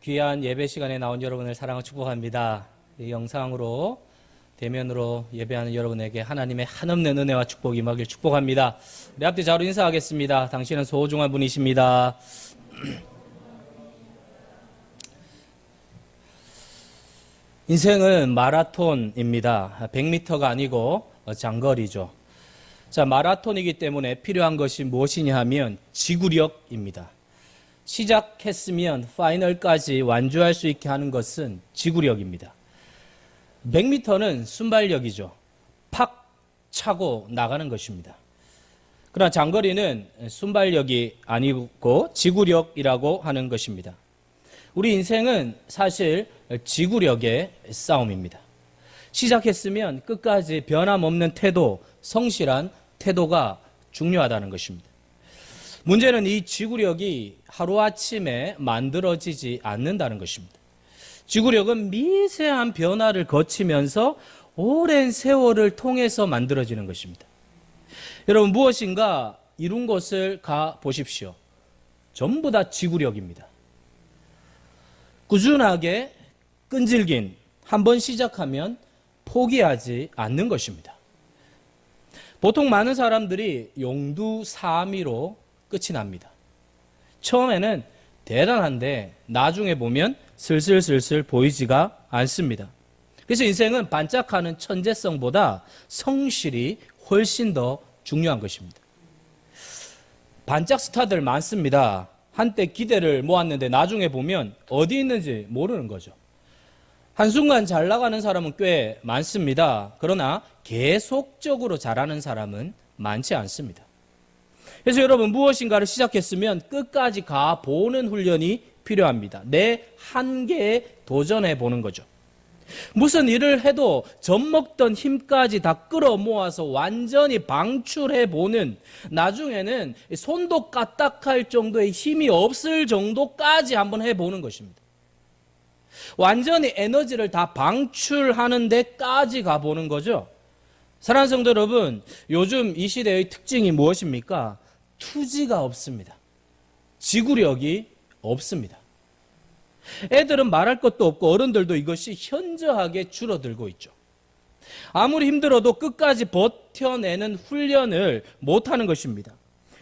귀한 예배 시간에 나온 여러분을 사랑하고 축복합니다. 이 영상으로 대면으로 예배하는 여러분에게 하나님의 한없는 은혜와 축복이 임하길 축복합니다. 우리 앞뒤 자로 인사하겠습니다. 당신은 소중한 분이십니다. 인생은 마라톤입니다. 100m가 아니고 장거리죠. 자, 마라톤이기 때문에 필요한 것이 무엇이냐 하면 지구력입니다. 시작했으면 파이널까지 완주할 수 있게 하는 것은 지구력입니다. 100m는 순발력이죠. 팍 차고 나가는 것입니다. 그러나 장거리는 순발력이 아니고 지구력이라고 하는 것입니다. 우리 인생은 사실 지구력의 싸움입니다. 시작했으면 끝까지 변함없는 태도, 성실한 태도가 중요하다는 것입니다. 문제는 이 지구력이 하루아침에 만들어지지 않는다는 것입니다. 지구력은 미세한 변화를 거치면서 오랜 세월을 통해서 만들어지는 것입니다. 여러분, 무엇인가 이룬 것을 가보십시오. 전부 다 지구력입니다. 꾸준하게 끈질긴 한번 시작하면 포기하지 않는 것입니다. 보통 많은 사람들이 용두사미로 끝이 납니다. 처음에는 대단한데 나중에 보면 슬슬슬슬 보이지가 않습니다. 그래서 인생은 반짝하는 천재성보다 성실이 훨씬 더 중요한 것입니다. 반짝 스타들 많습니다. 한때 기대를 모았는데 나중에 보면 어디 있는지 모르는 거죠. 한순간 잘 나가는 사람은 꽤 많습니다. 그러나 계속적으로 잘하는 사람은 많지 않습니다. 그래서 여러분, 무엇인가를 시작했으면 끝까지 가보는 훈련이 필요합니다. 내 한계에 도전해 보는 거죠. 무슨 일을 해도 젖먹던 힘까지 다 끌어모아서 완전히 방출해 보는, 나중에는 손도 까딱할 정도의 힘이 없을 정도까지 한번 해보는 것입니다. 완전히 에너지를 다 방출하는 데까지 가보는 거죠. 사랑하는 성도 여러분, 요즘 이 시대의 특징이 무엇입니까? 투지가 없습니다. 지구력이 없습니다. 애들은 말할 것도 없고 어른들도 이것이 현저하게 줄어들고 있죠. 아무리 힘들어도 끝까지 버텨내는 훈련을 못하는 것입니다.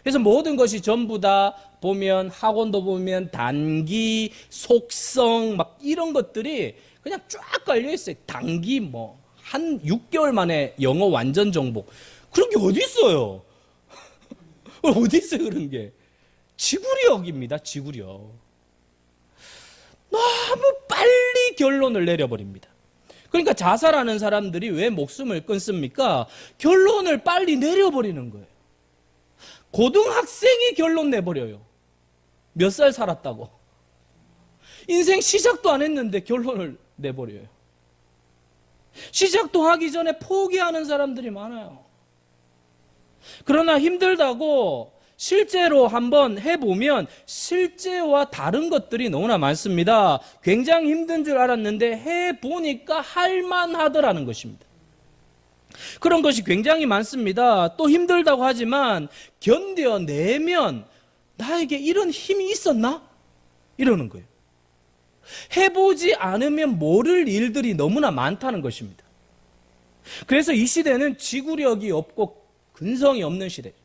그래서 모든 것이 전부 다 보면, 학원도 보면 단기, 속성 막 이런 것들이 그냥 쫙 깔려 있어요. 단기 한 6개월 만에 영어 완전 정복. 그런 게 어디 있어요? 어디 있어요, 그런 게? 지구력입니다, 지구력. 너무 빨리 결론을 내려버립니다. 그러니까 자살하는 사람들이 왜 목숨을 끊습니까? 결론을 빨리 내려버리는 거예요. 고등학생이 결론 내버려요. 몇 살 살았다고. 인생 시작도 안 했는데 결론을 내버려요. 시작도 하기 전에 포기하는 사람들이 많아요. 그러나 힘들다고 실제로 한번 해보면 실제와 다른 것들이 너무나 많습니다. 굉장히 힘든 줄 알았는데 해보니까 할만하더라는 것입니다. 그런 것이 굉장히 많습니다. 또 힘들다고 하지만 견뎌내면 나에게 이런 힘이 있었나? 이러는 거예요. 해보지 않으면 모를 일들이 너무나 많다는 것입니다. 그래서 이 시대는 지구력이 없고 근성이 없는 시대예요.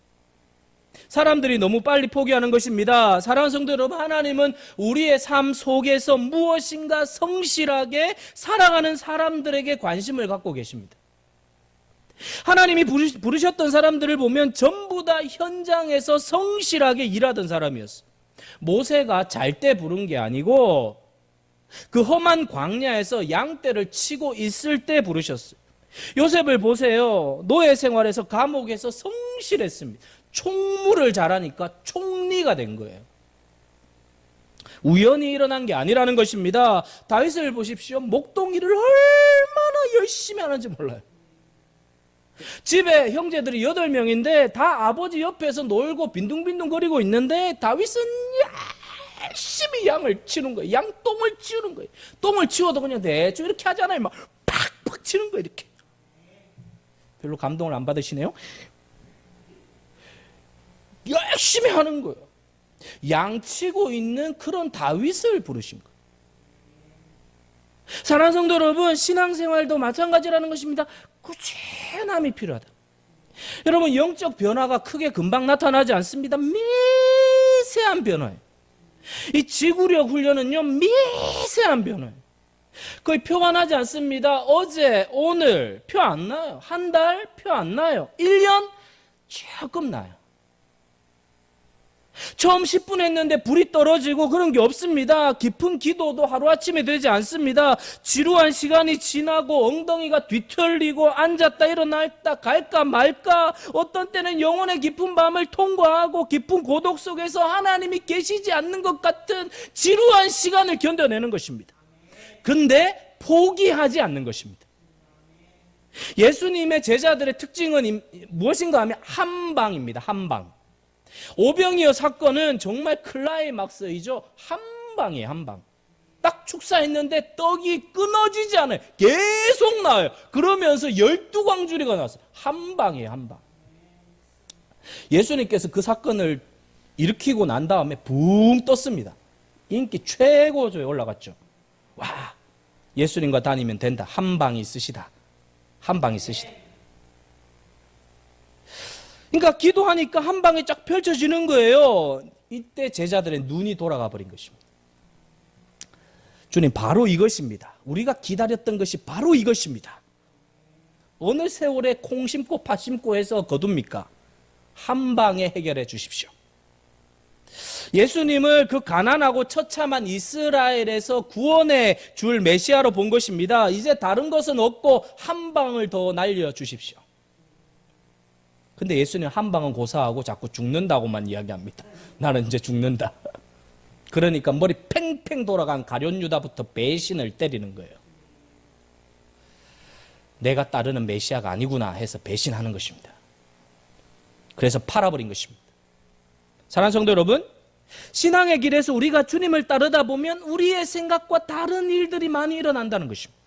사람들이 너무 빨리 포기하는 것입니다. 사랑하는 성도 여러분, 하나님은 우리의 삶 속에서 무엇인가 성실하게 살아가는 사람들에게 관심을 갖고 계십니다. 하나님이 부르셨던 사람들을 보면 전부 다 현장에서 성실하게 일하던 사람이었어요. 모세가 잘 때 부른 게 아니고 그 험한 광야에서 양떼를 치고 있을 때 부르셨어요. 요셉을 보세요. 노예 생활에서 감옥에서 성실했습니다. 총무를 잘하니까 총리가 된 거예요. 우연히 일어난 게 아니라는 것입니다. 다윗을 보십시오. 목동일을 얼마나 열심히 하는지 몰라요. 집에 형제들이 8명인데 다 아버지 옆에서 놀고 빈둥빈둥 거리고 있는데 다윗은 열심히 양을 치는 거예요. 양 똥을 치우는 거예요. 똥을 치워도 그냥 대충 이렇게 하잖아요. 막 팍팍 치는 거예요, 이렇게. 별로 감동을 안 받으시네요. 열심히 하는 거예요. 양치고 있는 그런 다윗을 부르신 거예요. 사랑하는 성도 여러분, 신앙생활도 마찬가지라는 것입니다. 꾸준함이 필요하다. 여러분, 영적 변화가 크게 금방 나타나지 않습니다. 미세한 변화예요. 이 지구력 훈련은요, 미세한 변화예요. 거의 표가 나지 않습니다. 어제, 오늘 표 안 나요. 한 달 표 안 나요. 1년 조금 나요. 처음 10분 했는데 불이 떨어지고 그런 게 없습니다. 깊은 기도도 하루아침에 되지 않습니다. 지루한 시간이 지나고 엉덩이가 뒤틀리고 앉았다 일어났다 갈까 말까, 어떤 때는 영혼의 깊은 밤을 통과하고 깊은 고독 속에서 하나님이 계시지 않는 것 같은 지루한 시간을 견뎌내는 것입니다. 근데 포기하지 않는 것입니다. 예수님의 제자들의 특징은 무엇인가 하면 한방입니다. 한방. 오병이어 사건은 정말 클라이막스이죠. 한방이에요. 한방. 딱 축사했는데 떡이 끊어지지 않아요. 계속 나와요. 그러면서 12광주리가 나왔어요. 한방이에요. 한방. 예수님께서 그 사건을 일으키고 난 다음에 붕 떴습니다. 인기 최고조에 올라갔죠. 와, 예수님과 다니면 된다. 한방이 있으시다. 한방이 있으시다. 그러니까 기도하니까 한 방에 쫙 펼쳐지는 거예요. 이때 제자들의 눈이 돌아가 버린 것입니다. 주님, 바로 이것입니다. 우리가 기다렸던 것이 바로 이것입니다. 어느 세월에 콩 심고 팥 심고 해서 거둡니까? 한 방에 해결해 주십시오. 예수님을 그 가난하고 처참한 이스라엘에서 구원해 줄 메시아로 본 것입니다. 이제 다른 것은 없고 한 방을 더 날려 주십시오. 근데 예수님 한 방은 고사하고 자꾸 죽는다고만 이야기합니다. 나는 이제 죽는다. 그러니까 머리 팽팽 돌아간 가룟 유다부터 배신을 때리는 거예요. 내가 따르는 메시아가 아니구나 해서 배신하는 것입니다. 그래서 팔아버린 것입니다. 사랑하는 성도 여러분, 신앙의 길에서 우리가 주님을 따르다 보면 우리의 생각과 다른 일들이 많이 일어난다는 것입니다.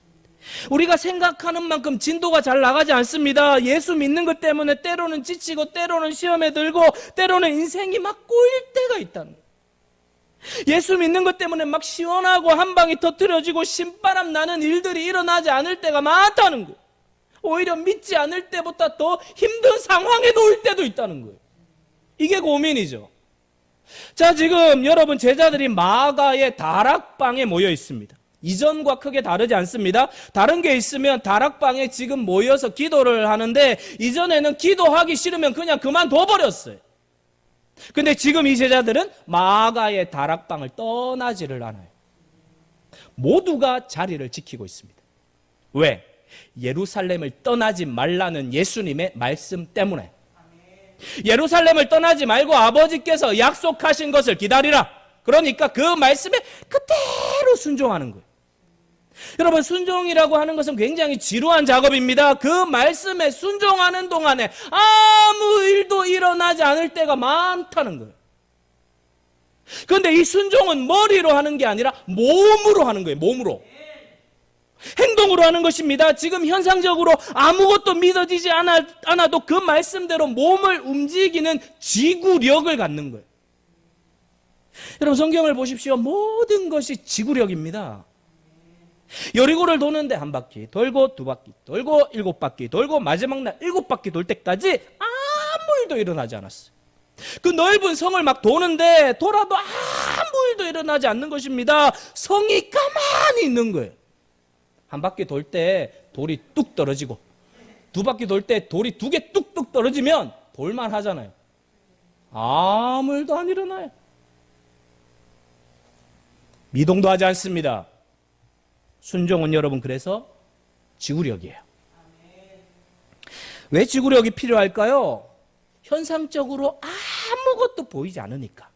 우리가 생각하는 만큼 진도가 잘 나가지 않습니다. 예수 믿는 것 때문에 때로는 지치고 때로는 시험에 들고 때로는 인생이 막 꼬일 때가 있다는 거예요. 예수 믿는 것 때문에 막 시원하고 한 방이 터뜨려지고 신바람 나는 일들이 일어나지 않을 때가 많다는 거예요. 오히려 믿지 않을 때보다 더 힘든 상황에 놓일 때도 있다는 거예요. 이게 고민이죠. 자, 지금 여러분 제자들이 마가의 다락방에 모여 있습니다. 이전과 크게 다르지 않습니다. 다른 게 있으면 다락방에 지금 모여서 기도를 하는데 이전에는 기도하기 싫으면 그냥 그만둬 버렸어요. 근데 지금 이 제자들은 마가의 다락방을 떠나지를 않아요. 모두가 자리를 지키고 있습니다. 왜? 예루살렘을 떠나지 말라는 예수님의 말씀 때문에. 예루살렘을 떠나지 말고 아버지께서 약속하신 것을 기다리라. 그러니까 그 말씀에 그대로 순종하는 거예요. 여러분, 순종이라고 하는 것은 굉장히 지루한 작업입니다. 그 말씀에 순종하는 동안에 아무 일도 일어나지 않을 때가 많다는 거예요. 그런데 이 순종은 머리로 하는 게 아니라 몸으로 하는 거예요. 몸으로. 행동으로 하는 것입니다. 지금 현상적으로 아무것도 믿어지지 않아도 그 말씀대로 몸을 움직이는 지구력을 갖는 거예요. 여러분, 성경을 보십시오. 모든 것이 지구력입니다. 여리고를 도는데 한 바퀴 돌고 두 바퀴 돌고 7바퀴 돌고 마지막 날 7바퀴 돌 때까지 아무 일도 일어나지 않았어요. 그 넓은 성을 막 도는데 돌아도 아무 일도 일어나지 않는 것입니다. 성이 가만히 있는 거예요. 한 바퀴 돌 때 돌이 뚝 떨어지고 두 바퀴 돌 때 돌이 2개 뚝뚝 떨어지면 볼만 하잖아요. 아무 일도 안 일어나요. 미동도 하지 않습니다. 순종은 여러분 그래서 지구력이에요. 왜 지구력이 필요할까요? 현상적으로 아무것도 보이지 않으니까.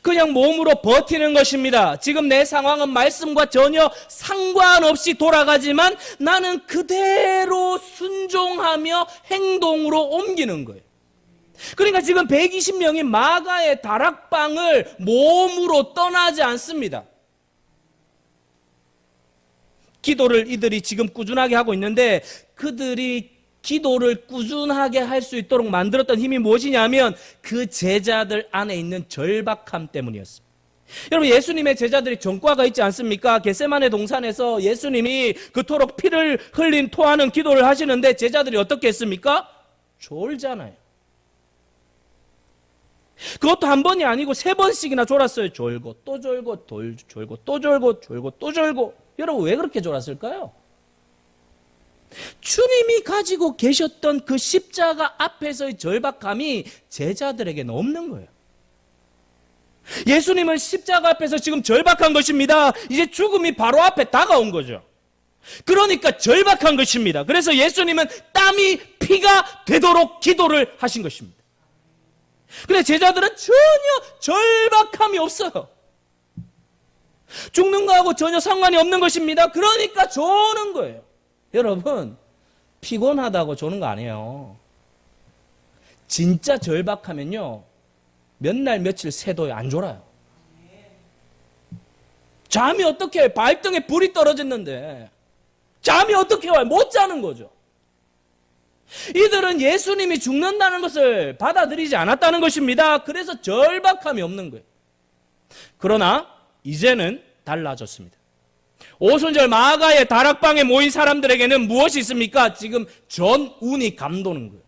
그냥 몸으로 버티는 것입니다. 지금 내 상황은 말씀과 전혀 상관없이 돌아가지만 나는 그대로 순종하며 행동으로 옮기는 거예요. 그러니까 지금 120명이 마가의 다락방을 몸으로 떠나지 않습니다. 기도를 이들이 지금 꾸준하게 하고 있는데 그들이 기도를 꾸준하게 할 수 있도록 만들었던 힘이 무엇이냐면 그 제자들 안에 있는 절박함 때문이었습니다. 여러분, 예수님의 제자들이 전과가 있지 않습니까? 겟세마네 동산에서 예수님이 그토록 피를 흘린 토하는 기도를 하시는데 제자들이 어떻게 했습니까? 졸잖아요. 그것도 한 번이 아니고 3번씩이나 졸았어요. 졸고 또 졸고 졸고 또 졸고 졸고 또 졸고. 여러분, 왜 그렇게 졸았을까요? 주님이 가지고 계셨던 그 십자가 앞에서의 절박함이 제자들에게는 없는 거예요. 예수님은 십자가 앞에서 지금 절박한 것입니다. 이제 죽음이 바로 앞에 다가온 거죠. 그러니까 절박한 것입니다. 그래서 예수님은 땀이 피가 되도록 기도를 하신 것입니다. 근데 제자들은 전혀 절박함이 없어요. 죽는 거하고 전혀 상관이 없는 것입니다. 그러니까 조는 거예요. 여러분, 피곤하다고 조는 거 아니에요. 진짜 절박하면요, 몇 날 며칠 새도 안 졸아요. 잠이 어떻게 해요? 발등에 불이 떨어졌는데 잠이 어떻게 와요? 못 자는 거죠. 이들은 예수님이 죽는다는 것을 받아들이지 않았다는 것입니다. 그래서 절박함이 없는 거예요. 그러나 이제는 달라졌습니다. 오순절 마가의 다락방에 모인 사람들에게는 무엇이 있습니까? 지금 전운이 감도는 거예요.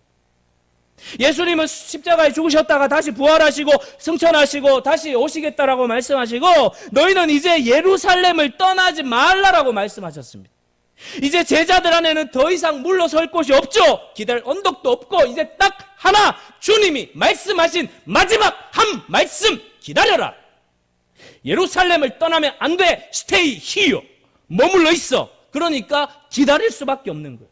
예수님은 십자가에 죽으셨다가 다시 부활하시고 승천하시고 다시 오시겠다라고 말씀하시고 너희는 이제 예루살렘을 떠나지 말라라고 말씀하셨습니다. 이제 제자들 안에는 더 이상 물러설 곳이 없죠. 기댈 언덕도 없고 이제 딱 하나, 주님이 말씀하신 마지막 한 말씀, 기다려라. 예루살렘을 떠나면 안 돼. 스테이 히어. 머물러 있어. 그러니까 기다릴 수밖에 없는 거예요.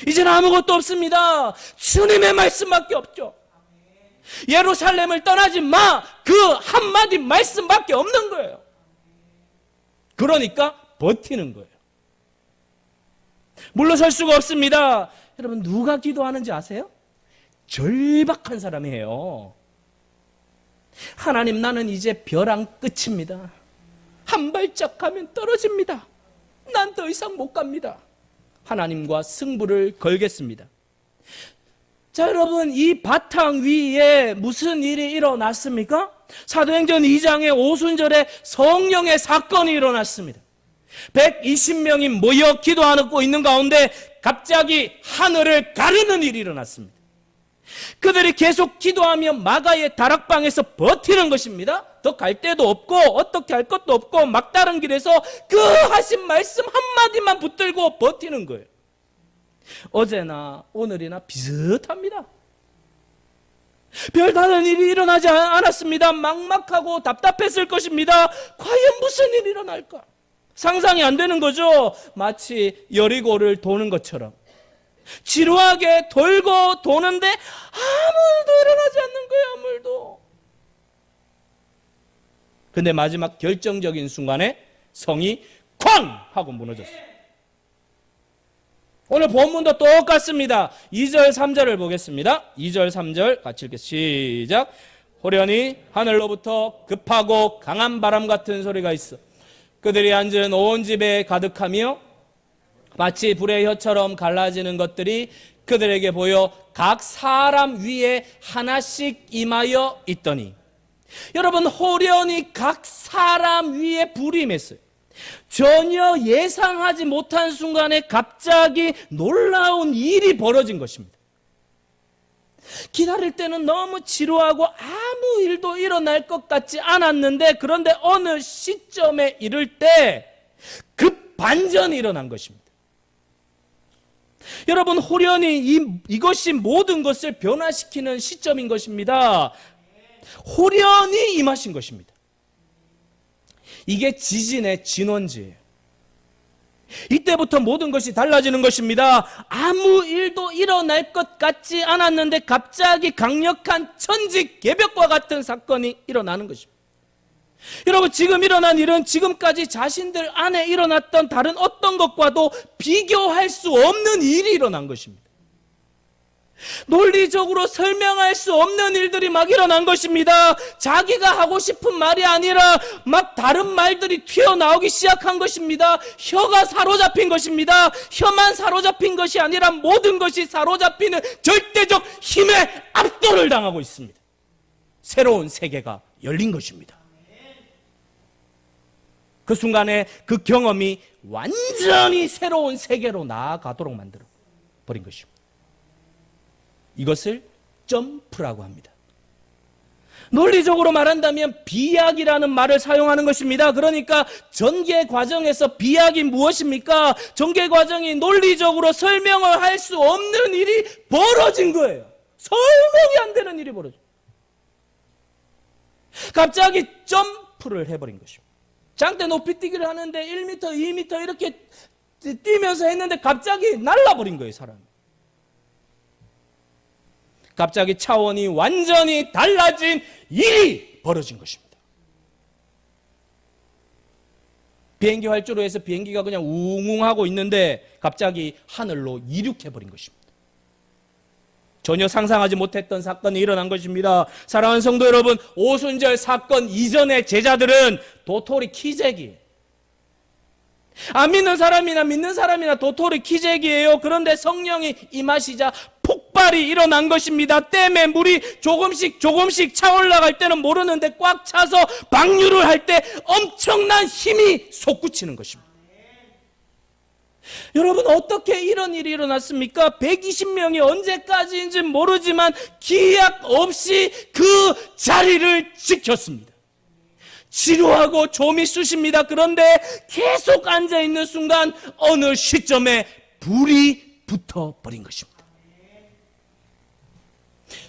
이제는 아무것도 없습니다. 주님의 말씀밖에 없죠. 예루살렘을 떠나지 마. 그 한마디 말씀밖에 없는 거예요. 그러니까 버티는 거예요. 물러설 수가 없습니다. 여러분, 누가 기도하는지 아세요? 절박한 사람이에요. 하나님, 나는 이제 벼랑 끝입니다. 한 발짝 가면 떨어집니다. 난 더 이상 못 갑니다. 하나님과 승부를 걸겠습니다. 자, 여러분, 이 바탕 위에 무슨 일이 일어났습니까? 사도행전 2장의 오순절에 성령의 사건이 일어났습니다. 120명이 모여 기도하고 있는 가운데 갑자기 하늘을 가르는 일이 일어났습니다. 그들이 계속 기도하며 마가의 다락방에서 버티는 것입니다. 더 갈 데도 없고 어떻게 할 것도 없고 막다른 길에서 그 하신 말씀 한마디만 붙들고 버티는 거예요. 어제나 오늘이나 비슷합니다. 별다른 일이 일어나지 않았습니다. 막막하고 답답했을 것입니다. 과연 무슨 일이 일어날까? 상상이 안 되는 거죠. 마치 여리고를 도는 것처럼 지루하게 돌고 도는데 아무 일도 일어나지 않는 거예요. 아무 일도. 근데 마지막 결정적인 순간에 성이 쾅 하고 무너졌어요. 오늘 본문도 똑같습니다. 2절 3절을 보겠습니다. 2절 3절 같이 읽겠습니다. 시작. 호련히 하늘로부터 급하고 강한 바람 같은 소리가 있어 그들이 앉은 온 집에 가득하며 마치 불의 혀처럼 갈라지는 것들이 그들에게 보여 각 사람 위에 하나씩 임하여 있더니, 여러분, 호련히 각 사람 위에 불이 임했어요. 전혀 예상하지 못한 순간에 갑자기 놀라운 일이 벌어진 것입니다. 기다릴 때는 너무 지루하고 아무 일도 일어날 것 같지 않았는데, 그런데 어느 시점에 이를 때 급반전이 일어난 것입니다. 여러분, 호련히 이것이 모든 것을 변화시키는 시점인 것입니다. 호련히 임하신 것입니다. 이게 지진의 진원지예요. 이때부터 모든 것이 달라지는 것입니다. 아무 일도 일어날 것 같지 않았는데 갑자기 강력한 천지개벽과 같은 사건이 일어나는 것입니다. 여러분, 지금 일어난 일은 지금까지 자신들 안에 일어났던 다른 어떤 것과도 비교할 수 없는 일이 일어난 것입니다. 논리적으로 설명할 수 없는 일들이 막 일어난 것입니다. 자기가 하고 싶은 말이 아니라 막 다른 말들이 튀어나오기 시작한 것입니다. 혀가 사로잡힌 것입니다. 혀만 사로잡힌 것이 아니라 모든 것이 사로잡히는 절대적 힘의 압도를 당하고 있습니다. 새로운 세계가 열린 것입니다. 그 순간에 그 경험이 완전히 새로운 세계로 나아가도록 만들어 버린 것입니다. 이것을 점프라고 합니다. 논리적으로 말한다면 비약이라는 말을 사용하는 것입니다. 그러니까 전개 과정에서 비약이 무엇입니까? 전개 과정이 논리적으로 설명을 할 수 없는 일이 벌어진 거예요. 설명이 안 되는 일이 벌어져. 갑자기 점프를 해버린 것입니다. 장대 높이뛰기를 하는데 1m, 2m 이렇게 뛰면서 했는데 갑자기 날라버린 거예요, 사람이. 갑자기 차원이 완전히 달라진 일이 벌어진 것입니다. 비행기 활주로 해서 비행기가 그냥 웅웅하고 있는데 갑자기 하늘로 이륙해버린 것입니다. 전혀 상상하지 못했던 사건이 일어난 것입니다. 사랑하는 성도 여러분, 오순절 사건 이전의 제자들은 도토리 키재기, 안 믿는 사람이나 믿는 사람이나 도토리 키재기예요. 그런데 성령이 임하시자 폭발이 일어난 것입니다. 댐에 물이 조금씩 차 올라갈 때는 모르는데 꽉 차서 방류를 할 때 엄청난 힘이 솟구치는 것입니다. 여러분, 어떻게 이런 일이 일어났습니까? 120명이 언제까지인지 모르지만 기약 없이 그 자리를 지켰습니다. 지루하고 좀이 쑤십니다. 그런데 계속 앉아있는 순간 어느 시점에 불이 붙어버린 것입니다.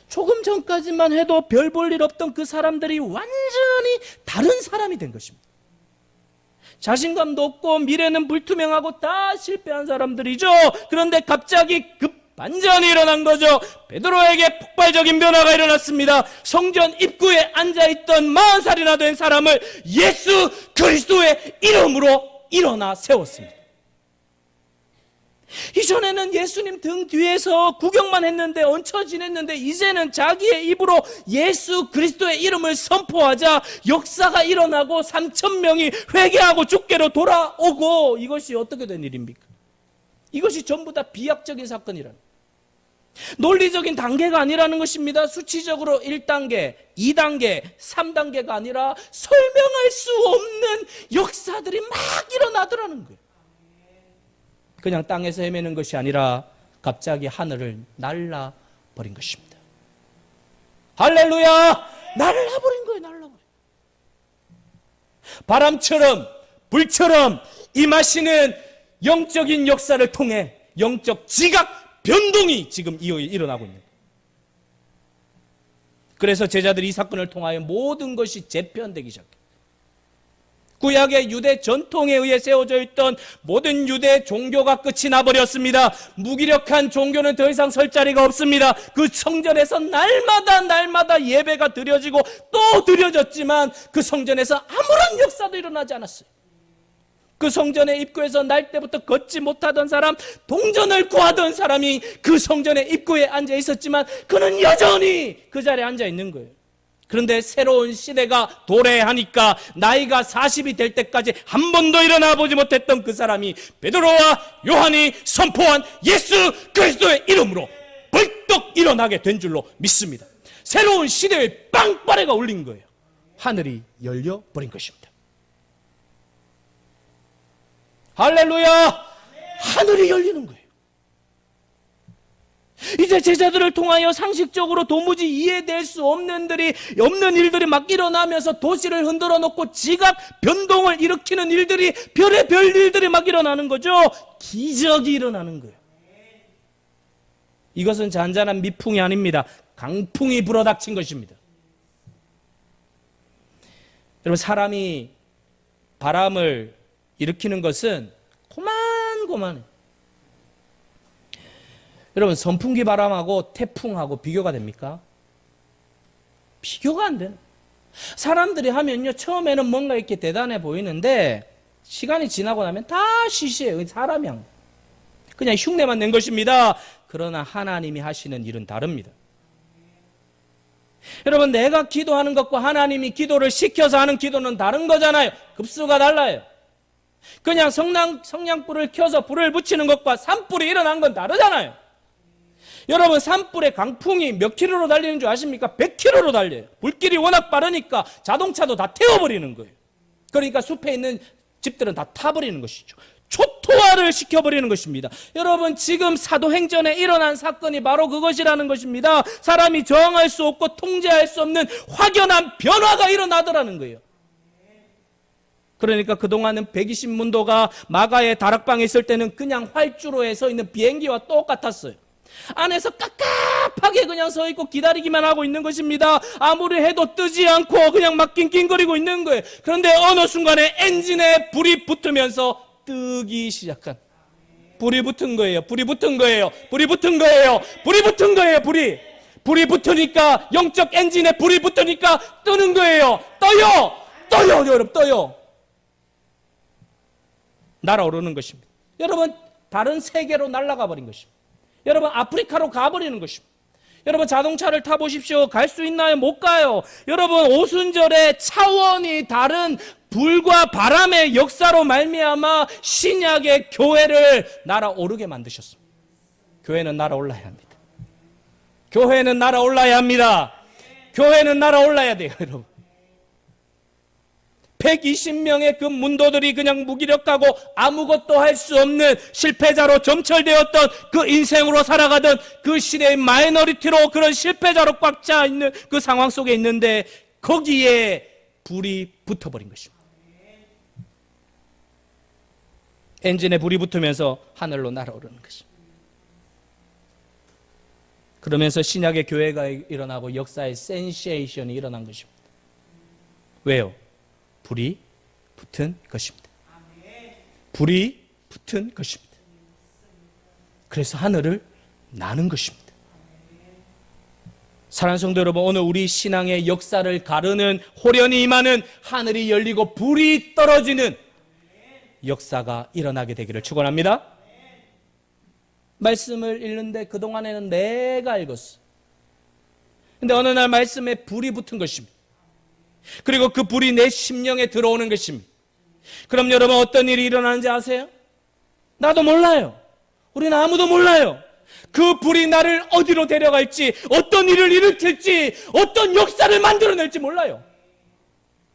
조금 전까지만 해도 별 볼 일 없던 그 사람들이 완전히 다른 사람이 된 것입니다. 자신감도 없고 미래는 불투명하고 다 실패한 사람들이죠. 그런데 갑자기 급반전이 일어난 거죠. 베드로에게 폭발적인 변화가 일어났습니다. 성전 입구에 앉아있던 40살이나 된 사람을 예수 그리스도의 이름으로 일어나 세웠습니다. 이전에는 예수님 등 뒤에서 구경만 했는데 얹혀 지냈는데 이제는 자기의 입으로 예수 그리스도의 이름을 선포하자 역사가 일어나고 3,000명이 회개하고 주께로 돌아오고, 이것이 어떻게 된 일입니까? 이것이 전부 다 비약적인 사건이라는, 논리적인 단계가 아니라는 것입니다. 수치적으로 1단계, 2단계, 3단계가 아니라 설명할 수 없는 역사들이 막 일어나더라는 거예요. 그냥 땅에서 헤매는 것이 아니라 갑자기 하늘을 날라버린 것입니다. 할렐루야! 날라버린 거예요, 날라버린. 바람처럼 불처럼 임하시는 영적인 역사를 통해 영적 지각 변동이 지금 일어나고 있는 거예요. 그래서 제자들이 이 사건을 통하여 모든 것이 재편되기 시작해요. 구약의 유대 전통에 의해 세워져 있던 모든 유대 종교가 끝이 나버렸습니다. 무기력한 종교는 더 이상 설 자리가 없습니다. 그 성전에서 날마다 예배가 드려지고 또 드려졌지만 그 성전에서 아무런 역사도 일어나지 않았어요. 그 성전의 입구에서 날 때부터 걷지 못하던 사람, 동전을 구하던 사람이 그 성전의 입구에 앉아 있었지만 그는 여전히 그 자리에 앉아 있는 거예요. 그런데 새로운 시대가 도래하니까 나이가 40이 될 때까지 한 번도 일어나 보지 못했던 그 사람이 베드로와 요한이 선포한 예수 그리스도의 이름으로 벌떡 일어나게 된 줄로 믿습니다. 새로운 시대의 빵빠레가 울린 거예요. 하늘이 열려버린 것입니다. 할렐루야! 하늘이 열리는 거예요. 이제 제자들을 통하여 상식적으로 도무지 이해될 수 없는 일들이 막 일어나면서 도시를 흔들어 놓고 지각 변동을 일으키는 일들이, 별의별 일들이 막 일어나는 거죠. 기적이 일어나는 거예요. 이것은 잔잔한 미풍이 아닙니다. 강풍이 불어닥친 것입니다. 여러분, 사람이 바람을 일으키는 것은 고만고만해요. 여러분, 선풍기 바람하고 태풍하고 비교가 됩니까? 비교가 안 되는. 사람들이 하면요, 처음에는 뭔가 이렇게 대단해 보이는데 시간이 지나고 나면 다 시시해요. 사람이 한 거. 그냥 흉내만 낸 것입니다. 그러나 하나님이 하시는 일은 다릅니다. 여러분, 내가 기도하는 것과 하나님이 기도를 시켜서 하는 기도는 다른 거잖아요. 급수가 달라요. 그냥 성냥불을 켜서 불을 붙이는 것과 산불이 일어난 건 다르잖아요. 여러분, 산불의 강풍이 몇 킬로로 달리는 줄 아십니까? 100킬로로 달려요. 불길이 워낙 빠르니까 자동차도 다 태워버리는 거예요. 그러니까 숲에 있는 집들은 다 타버리는 것이죠. 초토화를 시켜버리는 것입니다. 여러분, 지금 사도행전에 일어난 사건이 바로 그것이라는 것입니다. 사람이 저항할 수 없고 통제할 수 없는 확연한 변화가 일어나더라는 거예요. 그러니까 그동안은 120문도가 마가의 다락방에 있을 때는 그냥 활주로에 서 있는 비행기와 똑같았어요. 안에서 깝깝하게 그냥 서 있고 기다리기만 하고 있는 것입니다. 아무리 해도 뜨지 않고 그냥 막 낑낑거리고 있는 거예요. 그런데 어느 순간에 엔진에 불이 붙으면서 뜨기 시작한, 불이 붙은 거예요. 불이 붙은 거예요. 불이 붙은 거예요. 불이 붙은 거예요. 불이 붙으니까, 영적 엔진에 불이 붙으니까 뜨는 거예요. 떠요 여러분, 떠요. 날아오르는 것입니다. 여러분, 다른 세계로 날아가 버린 것입니다. 여러분, 아프리카로 가버리는 것입니다. 여러분, 자동차를 타보십시오. 갈 수 있나요? 못 가요. 여러분, 오순절에 차원이 다른 불과 바람의 역사로 말미암아 신약의 교회를 날아오르게 만드셨습니다. 교회는 날아올라야 합니다. 교회는 날아올라야 합니다. 교회는 날아올라야 돼요, 여러분. 120명의 그 문도들이 그냥 무기력하고 아무것도 할 수 없는 실패자로 점철되었던 그 인생으로 살아가던 그 시대의 마이너리티로, 그런 실패자로 꽉 차 있는 그 상황 속에 있는데 거기에 불이 붙어버린 것입니다. 엔진에 불이 붙으면서 하늘로 날아오르는 것입니다. 그러면서 신약의 교회가 일어나고 역사의 센세이션이 일어난 것입니다. 왜요? 불이 붙은 것입니다. 불이 붙은 것입니다. 그래서 하늘을 나는 것입니다. 사랑하는 성도 여러분, 오늘 우리 신앙의 역사를 가르는, 호련히 임하는, 하늘이 열리고 불이 떨어지는 역사가 일어나게 되기를 축원합니다. 말씀을 읽는데 그동안에는 내가 읽었어. 근데 어느 날 말씀에 불이 붙은 것입니다. 그리고 그 불이 내 심령에 들어오는 것입니다. 그럼 여러분, 어떤 일이 일어나는지 아세요? 나도 몰라요. 우리는 아무도 몰라요. 그 불이 나를 어디로 데려갈지, 어떤 일을 일으킬지, 어떤 역사를 만들어낼지 몰라요.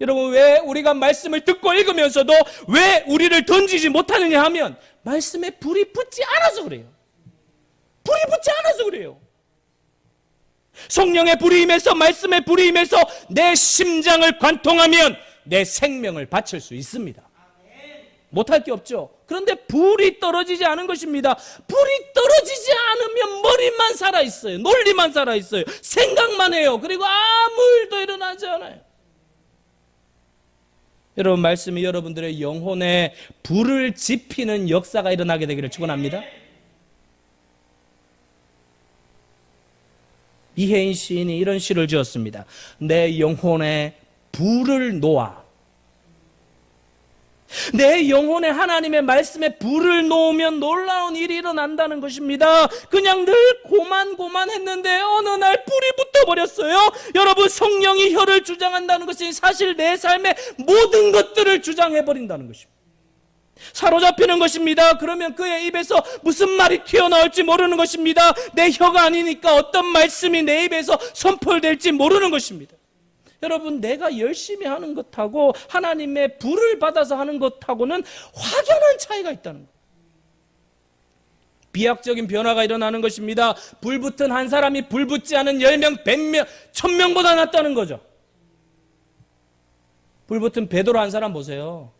여러분, 왜 우리가 말씀을 듣고 읽으면서도 왜 우리를 던지지 못하느냐 하면 말씀에 불이 붙지 않아서 그래요. 불이 붙지 않아서 그래요. 성령의 불이 임해서, 말씀의 불이 임해서 내 심장을 관통하면 내 생명을 바칠 수 있습니다. 못할 게 없죠. 그런데 불이 떨어지지 않은 것입니다. 불이 떨어지지 않으면 머리만 살아있어요. 논리만 살아있어요. 생각만 해요. 그리고 아무 일도 일어나지 않아요. 여러분, 말씀이 여러분들의 영혼에 불을 지피는 역사가 일어나게 되기를 축원합니다. 이혜인 시인이 이런 시를 지었습니다. 내 영혼에 불을 놓아. 내 영혼에 하나님의 말씀에 불을 놓으면 놀라운 일이 일어난다는 것입니다. 그냥 늘 고만고만했는데 어느 날 불이 붙어버렸어요. 여러분, 성령이 혀를 주장한다는 것은 사실 내 삶의 모든 것들을 주장해버린다는 것입니다. 사로잡히는 것입니다. 그러면 그의 입에서 무슨 말이 튀어나올지 모르는 것입니다. 내 혀가 아니니까 어떤 말씀이 내 입에서 선포될지 모르는 것입니다. 여러분, 내가 열심히 하는 것하고 하나님의 불을 받아서 하는 것하고는 확연한 차이가 있다는 것. 비약적인 변화가 일어나는 것입니다. 불 붙은 한 사람이 불 붙지 않은 10명, 100명, 1000명보다 낫다는 거죠. 불 붙은 베드로 한 사람 보세요.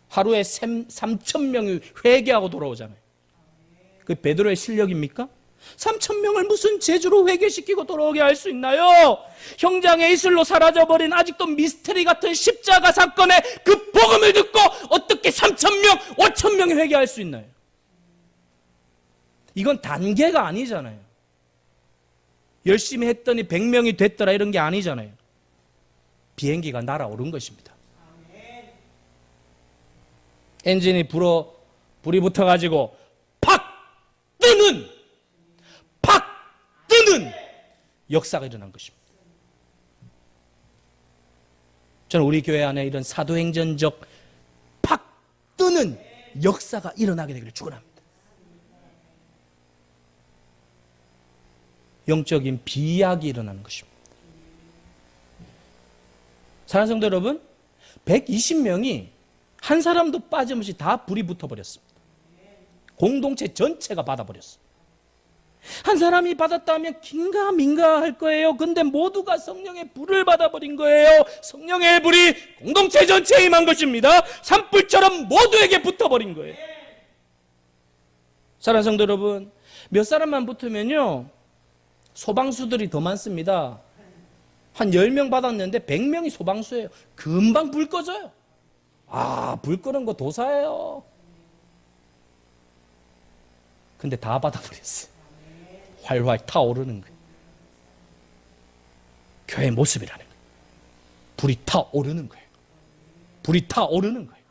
하루에 3000명이 회개하고 돌아오잖아요. 그 베드로의 실력입니까? 3000명을 무슨 재주로 회개시키고 돌아오게 할 수 있나요? 형장의 이슬로 사라져버린 아직도 미스터리 같은 십자가 사건의 그 복음을 듣고 어떻게 3000명, 5000명이 회개할 수 있나요? 이건 단계가 아니잖아요. 열심히 했더니 100명이 됐더라 이런 게 아니잖아요. 비행기가 날아오른 것입니다. 엔진이 불이 붙어가지고 팍 뜨는 역사가 일어난 것입니다. 저는 우리 교회 안에 이런 사도행전적 팍 뜨는 역사가 일어나게 되기를 축원합니다. 영적인 비약이 일어나는 것입니다. 사랑하는 성도 여러분, 120명이 한 사람도 빠짐없이 다 불이 붙어버렸습니다. 공동체 전체가 받아버렸어요. 한 사람이 받았다면 긴가민가 할 거예요. 근데 모두가 성령의 불을 받아버린 거예요. 성령의 불이 공동체 전체에 임한 것입니다. 산불처럼 모두에게 붙어버린 거예요. 사랑하는 성도 여러분, 몇 사람만 붙으면요 소방수들이 더 많습니다. 한 10명 받았는데 100명이 소방수예요. 금방 불 꺼져요. 불 끄는 거 도사예요. 근데 다 받아버렸어요. 활활 타오르는 거예요. 교회의 모습이라는 거예요. 불이 타오르는 거예요. 불이 타오르는 거예요.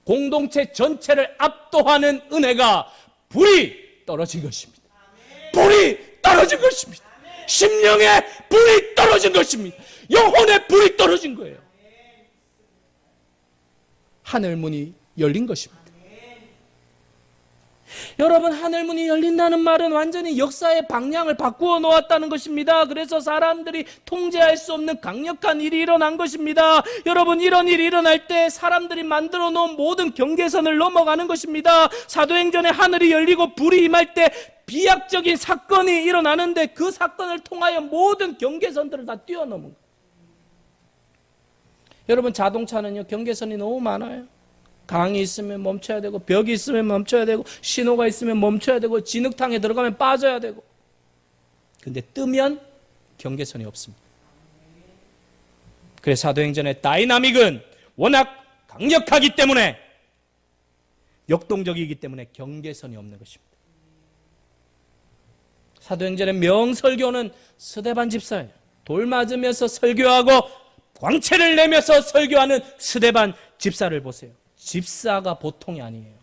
공동체 전체를 압도하는 은혜가 불이 떨어진 것입니다. 불이 떨어진 것입니다. 심령의 불이 떨어진 것입니다. 영혼의 불이 떨어진 거예요. 하늘문이 열린 것입니다. 여러분, 하늘문이 열린다는 말은 완전히 역사의 방향을 바꾸어 놓았다는 것입니다. 그래서 사람들이 통제할 수 없는 강력한 일이 일어난 것입니다. 여러분, 이런 일이 일어날 때 사람들이 만들어 놓은 모든 경계선을 넘어가는 것입니다. 사도행전에 하늘이 열리고 불이 임할 때 비약적인 사건이 일어나는데 그 사건을 통하여 모든 경계선들을 다 뛰어넘은 거예요. 여러분, 자동차는요 경계선이 너무 많아요. 강이 있으면 멈춰야 되고, 벽이 있으면 멈춰야 되고, 신호가 있으면 멈춰야 되고, 진흙탕에 들어가면 빠져야 되고. 근데 뜨면 경계선이 없습니다. 그래서 사도행전의 다이나믹은 워낙 강력하기 때문에, 역동적이기 때문에 경계선이 없는 것입니다. 사도행전의 명설교는 스데반 집사예요. 돌 맞으면서 설교하고 광채를 내면서 설교하는 스데반 집사를 보세요. 집사가 보통이 아니에요.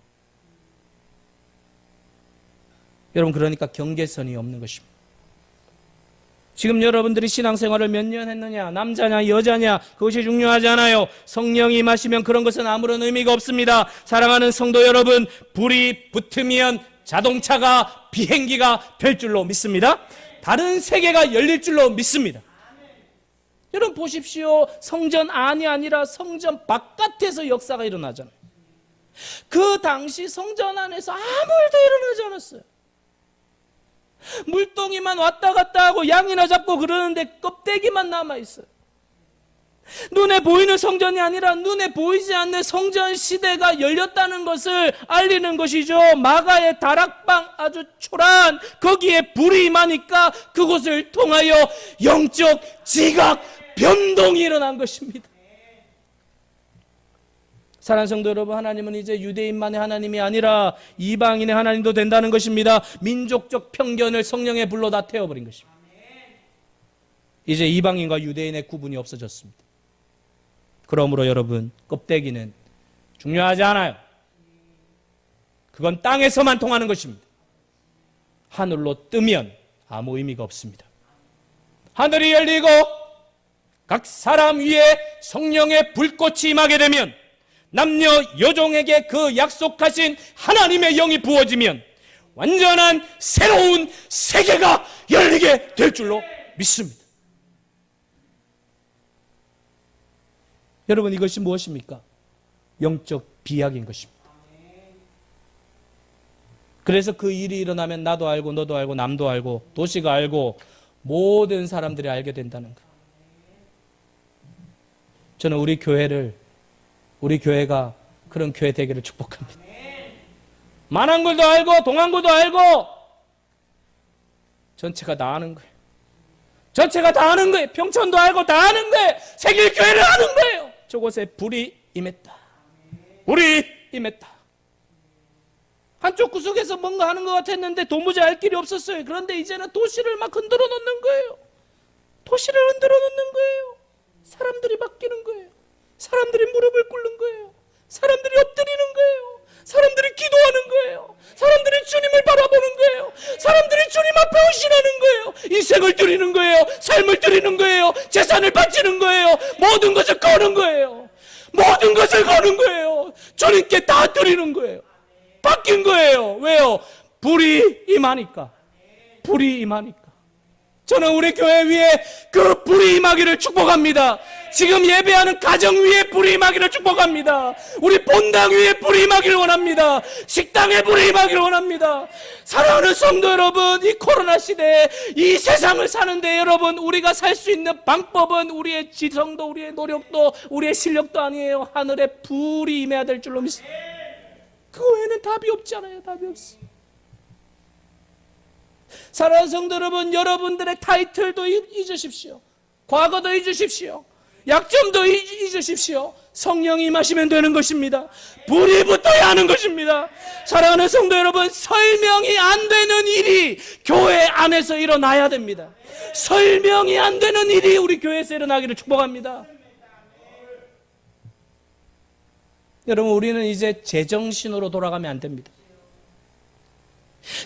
여러분, 그러니까 경계선이 없는 것입니다. 지금 여러분들이 신앙생활을 몇 년 했느냐, 남자냐 여자냐, 그것이 중요하지 않아요. 성령이 임하시면 그런 것은 아무런 의미가 없습니다. 사랑하는 성도 여러분, 불이 붙으면 자동차가 비행기가 될 줄로 믿습니다. 다른 세계가 열릴 줄로 믿습니다. 여러분 보십시오. 성전 안이 아니라 성전 바깥에서 역사가 일어나잖아요. 그 당시 성전 안에서 아무 일도 일어나지 않았어요. 물동이만 왔다 갔다 하고 양이나 잡고 그러는데 껍데기만 남아있어요. 눈에 보이는 성전이 아니라 눈에 보이지 않는 성전 시대가 열렸다는 것을 알리는 것이죠. 마가의 다락방 아주 초라한 거기에 불이 임하니까 그곳을 통하여 영적 지각 변동이 일어난 것입니다. 사랑하는 성도 여러분, 하나님은 이제 유대인만의 하나님이 아니라 이방인의 하나님도 된다는 것입니다. 민족적 편견을 성령의 불로 다 태워버린 것입니다. 이제 이방인과 유대인의 구분이 없어졌습니다. 그러므로 여러분, 껍데기는 중요하지 않아요. 그건 땅에서만 통하는 것입니다. 하늘로 뜨면 아무 의미가 없습니다. 하늘이 열리고 각 사람 위에 성령의 불꽃이 임하게 되면, 남녀 여종에게 그 약속하신 하나님의 영이 부어지면 완전한 새로운 세계가 열리게 될 줄로 믿습니다. 여러분, 이것이 무엇입니까? 영적 비약인 것입니다. 그래서 그 일이 일어나면 나도 알고 너도 알고 남도 알고 도시가 알고 모든 사람들이 알게 된다는 거예요. 저는 우리 교회가 그런 교회 되기를 축복합니다. 만안굴도 알고 동안굴도 알고 전체가 다 아는 거예요. 전체가 다 아는 거예요. 평촌도 알고 다 아는 거예요. 세길교회를 아는 거예요. 저곳에 불이 임했다. 불이 임했다. 한쪽 구석에서 뭔가 하는 것 같았는데 도무지 알 길이 없었어요. 그런데 이제는 도시를 막 흔들어 놓는 거예요. 도시를 흔들어 놓는 거예요. 사람들이 바뀌는 거예요. 사람들이 무릎을 꿇는 거예요. 사람들이 엎드리는 거예요. 사람들이 기도하는 거예요. 사람들이 주님을 바라보는 거예요. 사람들이 주님 앞에 헌신하는 거예요. 인생을 드리는 거예요. 삶을 드리는 거예요. 재산을 바치는 거예요. 모든 것을 거는 거예요. 모든 것을 거는 거예요. 주님께 다 드리는 거예요. 바뀐 거예요. 왜요? 불이 임하니까. 불이 임하니까. 저는 우리 교회 위에 그 불이 임하기를 축복합니다. 지금 예배하는 가정 위에 불이 임하기를 축복합니다. 우리 본당 위에 불이 임하기를 원합니다. 식당에 불이 임하기를 원합니다. 사랑하는 성도 여러분, 이 코로나 시대에 이 세상을 사는데 여러분, 우리가 살 수 있는 방법은 우리의 지성도, 우리의 노력도, 우리의 실력도 아니에요. 하늘에 불이 임해야 될 줄로 믿습니다. 그 외에는 답이 없잖아요. 답이 없어. 사랑하는 성도 여러분, 여러분들의 타이틀도 잊으십시오. 과거도 잊으십시오. 약점도 잊으십시오. 성령이 임하시면 되는 것입니다. 불이 붙어야 하는 것입니다. 사랑하는 성도 여러분, 설명이 안 되는 일이 교회 안에서 일어나야 됩니다. 설명이 안 되는 일이 우리 교회에서 일어나기를 축복합니다. 여러분, 우리는 이제 제정신으로 돌아가면 안 됩니다.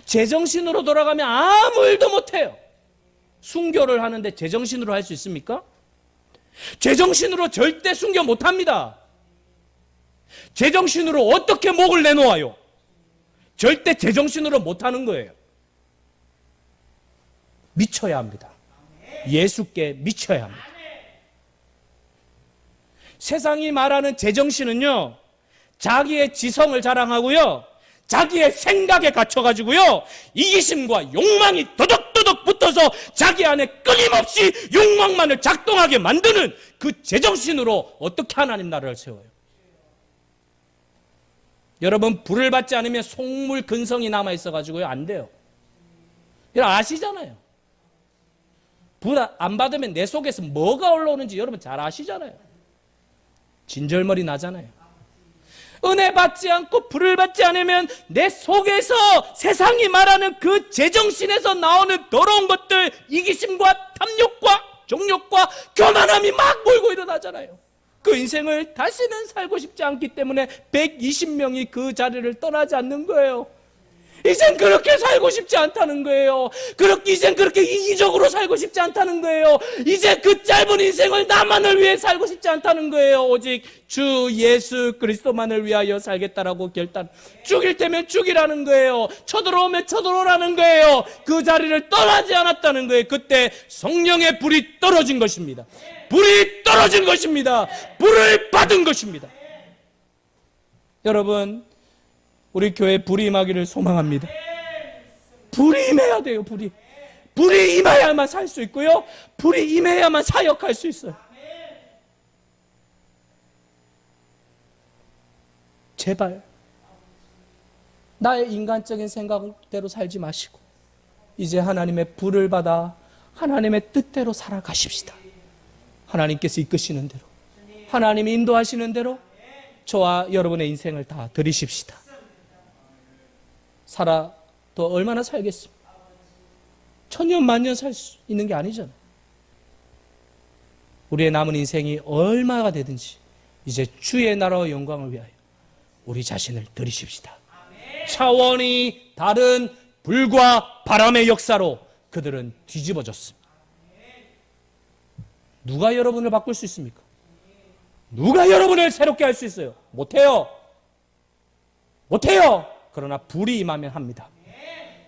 제정신으로 돌아가면 아무 일도 못해요. 순교를 하는데 제정신으로 할 수 있습니까? 제정신으로 절대 순교 못합니다. 제정신으로 어떻게 목을 내놓아요? 절대 제정신으로 못하는 거예요. 미쳐야 합니다. 예수께 미쳐야 합니다. 세상이 말하는 제정신은요, 자기의 지성을 자랑하고요, 자기의 생각에 갇혀가지고요, 이기심과 욕망이 도덕도덕 붙어서 자기 안에 끊임없이 욕망만을 작동하게 만드는 그 제정신으로 어떻게 하나님 나라를 세워요? 여러분, 불을 받지 않으면 속물 근성이 남아있어가지고요, 안 돼요. 여러분 아시잖아요. 불 안 받으면 내 속에서 뭐가 올라오는지 여러분 잘 아시잖아요. 진절머리 나잖아요. 은혜 받지 않고 불을 받지 않으면 내 속에서 세상이 말하는 그 제정신에서 나오는 더러운 것들, 이기심과 탐욕과 정욕과 교만함이 막 몰고 일어나잖아요. 그 인생을 다시는 살고 싶지 않기 때문에 120명이 그 자리를 떠나지 않는 거예요. 이젠 그렇게 살고 싶지 않다는 거예요. 이젠 그렇게 이기적으로 살고 싶지 않다는 거예요. 이제 그 짧은 인생을 나만을 위해 살고 싶지 않다는 거예요. 오직 주 예수 그리스도만을 위하여 살겠다라고 결단. 죽일 때면 죽이라는 거예요. 쳐들어오면 쳐들어오라는 거예요. 그 자리를 떠나지 않았다는 거예요. 그때 성령의 불이 떨어진 것입니다. 불이 떨어진 것입니다. 불을 받은 것입니다. 여러분, 우리 교회 불이 임하기를 소망합니다. 불이 임해야 돼요. 불이 임해야만 살 수 있고요, 불이 임해야만 사역할 수 있어요. 제발 나의 인간적인 생각대로 살지 마시고 이제 하나님의 불을 받아 하나님의 뜻대로 살아가십시다. 하나님께서 이끄시는 대로, 하나님이 인도하시는 대로 저와 여러분의 인생을 다 드리십시다. 또 얼마나 살겠습니까? 천년 만년 살 수 있는 게 아니잖아요. 우리의 남은 인생이 얼마가 되든지 이제 주의 나라와 영광을 위하여 우리 자신을 드리십시다. 차원이 다른 불과 바람의 역사로 그들은 뒤집어졌습니다. 누가 여러분을 바꿀 수 있습니까? 누가 여러분을 새롭게 할 수 있어요? 못해요. 그러나 불이 임하면 합니다.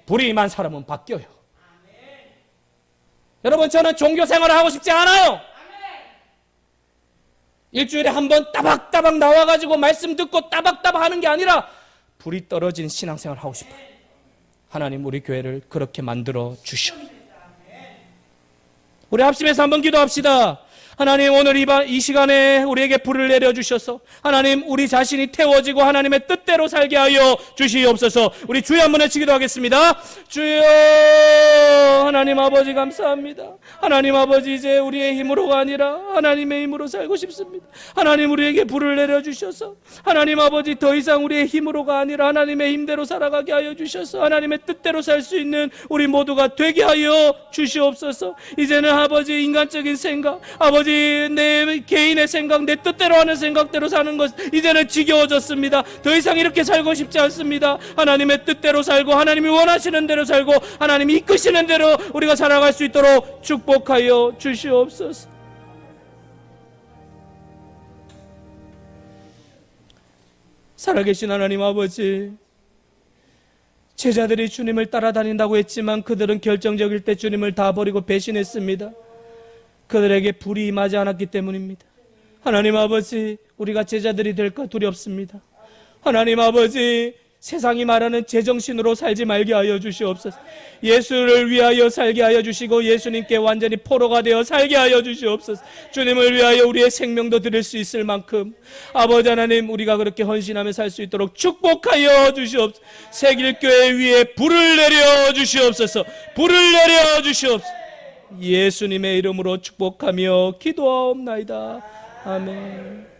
불이 임한 사람은 바뀌어요. 여러분, 저는 종교 생활을 하고 싶지 않아요. 일주일에 한 번 따박따박 나와가지고 말씀 듣고 따박따박 하는 게 아니라 불이 떨어진 신앙생활을 하고 싶어요. 하나님, 우리 교회를 그렇게 만들어 주시오. 우리 합심해서 한번 기도합시다. 하나님, 오늘 이 시간에 우리에게 불을 내려주셔서 하나님, 우리 자신이 태워지고 하나님의 뜻대로 살게 하여 주시옵소서. 우리 주여 한번 외치 기도하겠습니다. 주여, 하나님 아버지 감사합니다. 하나님 아버지, 이제 우리의 힘으로가 아니라 하나님의 힘으로 살고 싶습니다. 하나님, 우리에게 불을 내려주셔서 하나님 아버지, 더 이상 우리의 힘으로가 아니라 하나님의 힘대로 살아가게 하여 주셔서 하나님의 뜻대로 살 수 있는 우리 모두가 되게 하여 주시옵소서. 이제는 아버지, 인간적인 생각, 아버지, 내 개인의 생각, 내 뜻대로 하는 생각대로 사는 것 이제는 지겨워졌습니다. 더 이상 이렇게 살고 싶지 않습니다. 하나님의 뜻대로 살고 하나님이 원하시는 대로 살고 하나님이 이끄시는 대로 우리가 살아갈 수 있도록 축복하여 주시옵소서. 살아계신 하나님 아버지, 제자들이 주님을 따라다닌다고 했지만 그들은 결정적일 때 주님을 다 버리고 배신했습니다. 그들에게 불이 임하지 않았기 때문입니다. 하나님 아버지, 우리가 제자들이 될까 두렵습니다. 하나님 아버지, 세상이 말하는 제정신으로 살지 말게 하여 주시옵소서. 예수를 위하여 살게 하여 주시고 예수님께 완전히 포로가 되어 살게 하여 주시옵소서. 주님을 위하여 우리의 생명도 드릴 수 있을 만큼 아버지 하나님, 우리가 그렇게 헌신하며 살 수 있도록 축복하여 주시옵소서. 새길교회 위에 불을 내려 주시옵소서. 불을 내려 주시옵소서. 예수님의 이름으로 축복하며 기도하옵나이다. 아멘.